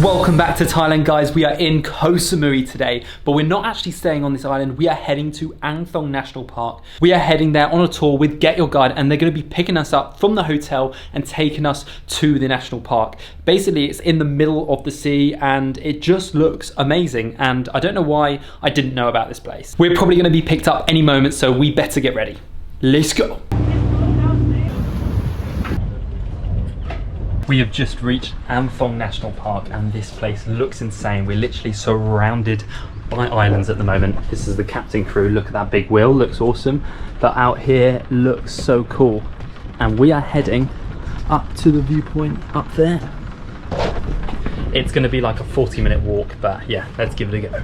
Welcome back to Thailand, guys. We are in Koh Samui today, but we're not actually staying on this island. We are heading to Ang Thong National Park. We are heading there on a tour with Get Your Guide, and they're going to be picking us up from the hotel and taking us to the national park. Basically, it's in the middle of the sea and it just looks amazing, and I don't know why I didn't know about this place. We're probably going to be picked up any moment, so we better get ready. Let's go. We have just reached Ang Thong National Park and this place looks insane. We're literally surrounded by islands at the moment. This is the captain crew. Look at that big wheel, looks awesome. But out here looks so cool. And we are heading up to the viewpoint up there. It's gonna be like a 40-minute walk, but yeah, let's give it a go.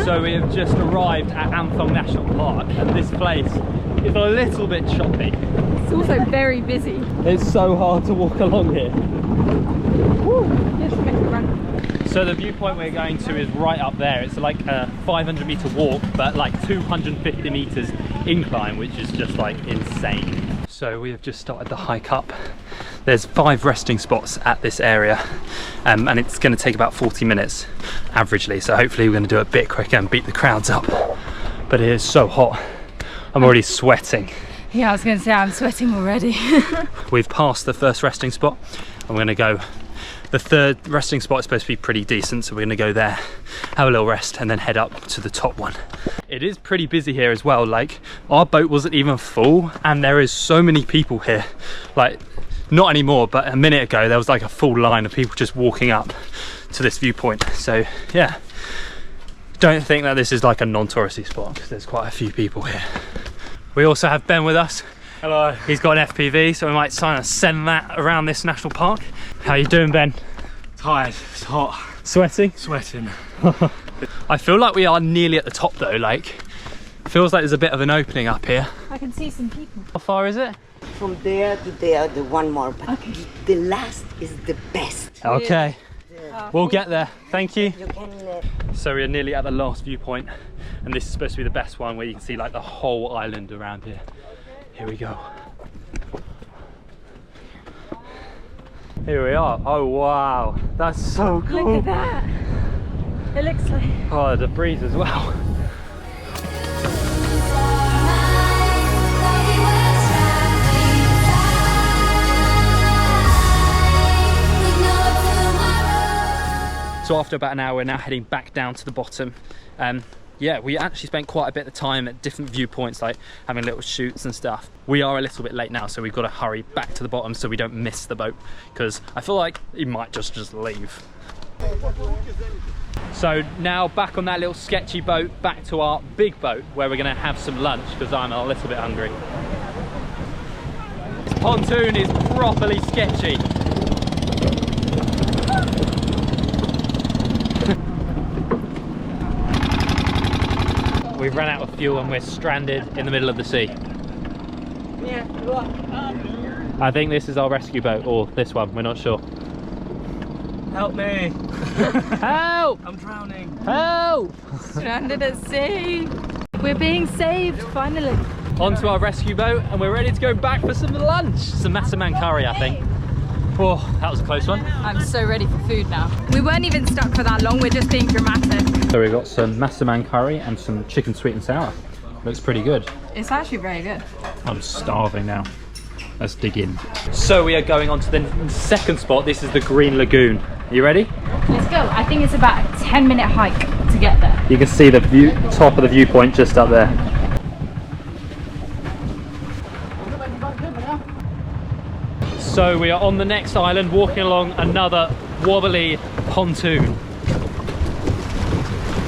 So we have just arrived at Ang Thong National Park and this place is a little bit choppy. It's also very busy. It's so hard to walk along here. Woo. Just make it run. So the viewpoint we're going to is right up there. It's like a 500-meter walk, but like 250 meters incline, which is just like insane. So we have just started the hike up. There's 5 resting spots at this area, and it's going to take about 40 minutes averagely, so hopefully we're going to do it a bit quicker and beat the crowds up. But it is so hot, I'm already sweating. Yeah, I was going to say I'm sweating already. We've passed the first resting spot. I'm going to go, the third resting spot is supposed to be pretty decent, so we're going to go there, have a little rest and then head up to the top one. It is pretty busy here as well. Like, our boat wasn't even full and there is so many people here. Like, not anymore, but a minute ago there was like a full line of people just walking up to this viewpoint. So yeah, don't think that this is like a non-touristy spot because there's quite a few people here. We also have Ben with us. Hello. He's got an FPV, so we might send that around this national park. How you doing, Ben? Tired, it's hot. Sweating? Sweating. I feel like we are nearly at the top though, like, feels like there's a bit of an opening up here. I can see some people. How far is it? From there to there, the one more, but okay. The last is the best. Okay, we'll get there. Thank you. You can, So we're nearly at the last viewpoint, and this is supposed to be the best one where you can see like the whole island around here. Here we go. Here we are. Oh wow, that's so cool. Look at that. It looks like... Oh, the breeze as well. So after about an hour, we're now heading back down to the bottom. Yeah, we actually spent quite a bit of time at different viewpoints, like having little shoots and stuff. We are a little bit late now, so we've got to hurry back to the bottom so we don't miss the boat, because I feel like he might just leave. So now back on that little sketchy boat, back to our big boat, where we're going to have some lunch, because I'm a little bit hungry. This pontoon is properly sketchy. We've run out of fuel and we're stranded in the middle of the sea. yeah, I think this is our rescue boat, or this one, we're not sure. Help me! Help! I'm drowning. Help! Stranded at sea. We're being saved, finally. Onto our rescue boat and we're ready to go back for some lunch. Some massaman curry, I think. Oh, that was a close one. I'm so ready for food now. We weren't even stuck for that long, we're just being dramatic. So we've got some massaman curry and some chicken sweet and sour. Looks pretty good. It's actually very good. I'm starving now. Let's dig in. So we are going on to the second spot. This is the Green Lagoon. Are you ready? Let's go. I think it's about a 10-minute hike to get there. You can see the view, top of the viewpoint just up there. So we are on the next island, walking along another wobbly pontoon.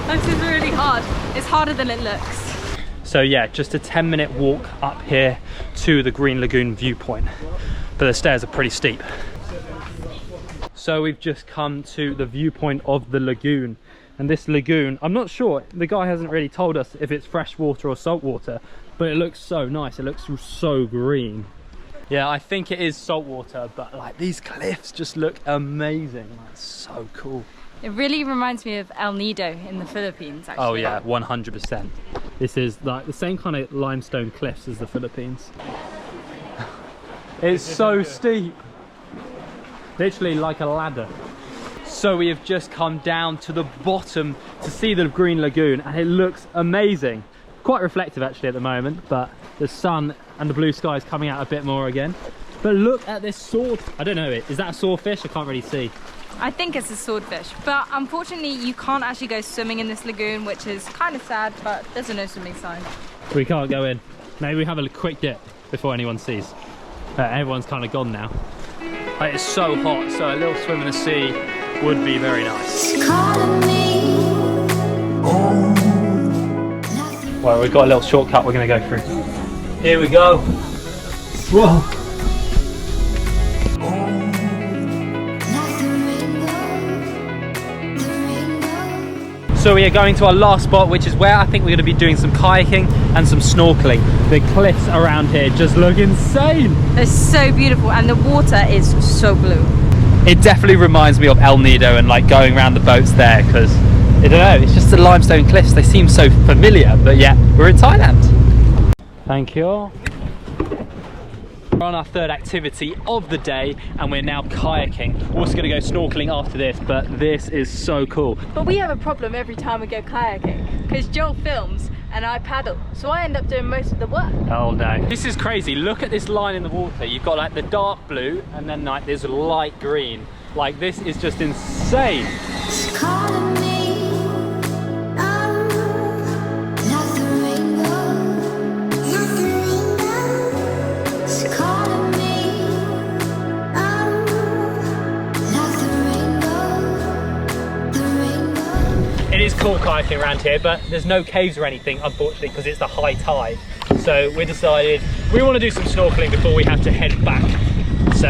This is really hard. It's harder than it looks. So yeah, just a 10-minute walk up here to the Green Lagoon viewpoint. But the stairs are pretty steep. So we've just come to the viewpoint of the lagoon. And this lagoon, I'm not sure, the guy hasn't really told us if it's fresh water or salt water, but it looks so nice, it looks so green. Yeah, I think it is salt water, but like these cliffs just look amazing. Like, so cool. It really reminds me of El Nido in the Philippines, actually. Oh yeah, 100%. This is like the same kind of limestone cliffs as the Philippines. It's so steep. Literally like a ladder. So we have just come down to the bottom to see the Green Lagoon, and it looks amazing. Quite reflective actually at the moment, but the sun and the blue sky is coming out a bit more again. But look at this sword. I don't know, is that a swordfish? I can't really see. I think it's a swordfish, but unfortunately you can't actually go swimming in this lagoon, which is kind of sad, but there's a no swimming sign. We can't go in. Maybe we have a quick dip before anyone sees. Everyone's kind of gone now. It's so hot, so a little swim in the sea would be very nice. Well, we've got a little shortcut we're going to go through. Here we go. Whoa. So we are going to our last spot, which is where I think we're going to be doing some kayaking and some snorkeling. The cliffs around here just look insane. They're so beautiful and the water is so blue. It definitely reminds me of El Nido and like going around the boats there, because I don't know, it's just the limestone cliffs. They seem so familiar, but yeah, we're in Thailand. Thank you. We're on our third activity of the day and we're now kayaking. We're also going to go snorkeling after this, but this is so cool. But we have a problem every time we go kayaking, because Joel films and I paddle, so I end up doing most of the work. Oh no. This is crazy. Look at this line in the water. You've got like the dark blue and then like this light green. Like this is just insane. It is cool kayaking around here, but there's no caves or anything, unfortunately, because it's the high tide. So we decided we want to do some snorkeling before we have to head back. So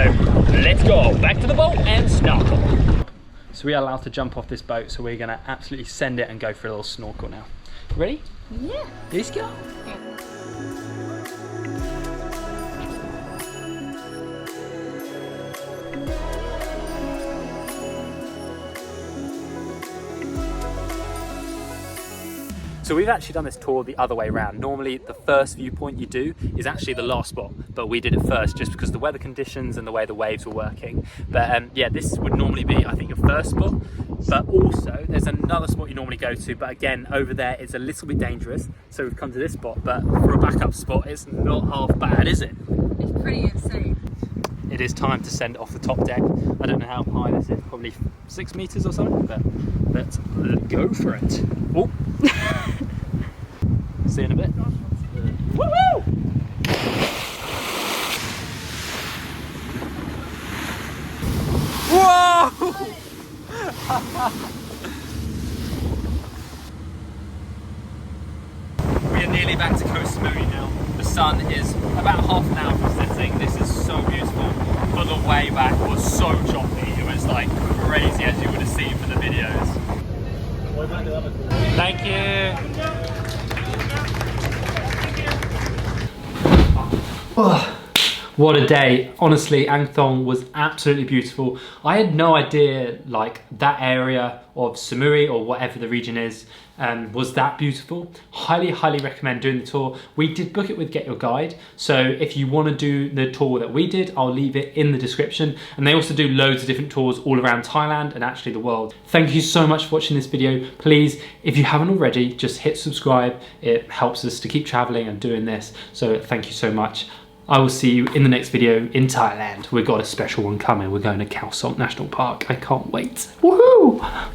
let's go back to the boat and snorkel. So we are allowed to jump off this boat, so we're going to absolutely send it and go for a little snorkel now. Ready? Yeah. Let's go. So we've actually done this tour the other way around. Normally the first viewpoint you do is actually the last spot, but we did it first just because of the weather conditions and the way the waves were working. But yeah, this would normally be, I think, your first spot, but also there's another spot you normally go to, but again, over there it's a little bit dangerous. So we've come to this spot, but for a backup spot, it's not half bad, is it? It's pretty insane. It is time to send off the top deck. I don't know how high this is, probably 6 meters or something, but let's go for it. Oh. See you in a bit. Woo-woo! Whoa! We are nearly back to Koh Samui now. The sun is about half an hour from setting. This is so beautiful, but the way back was so choppy. It was like crazy, as you would have seen from the videos. Thank you. Oh, what a day. Honestly, Ang Thong was absolutely beautiful. I had no idea like that area of Samui or whatever the region is was that beautiful. Highly recommend doing the tour. We did book it with Get Your Guide, so if you want to do the tour that we did, I'll leave it in the description. And they also do loads of different tours all around Thailand and actually the world. Thank you so much for watching this video. Please, if you haven't already, just hit subscribe. It helps us to keep traveling and doing this, so thank you so much. I will see you in the next video in Thailand. We've got a special one coming. We're going to Koh Samui National Park. I can't wait. Woohoo!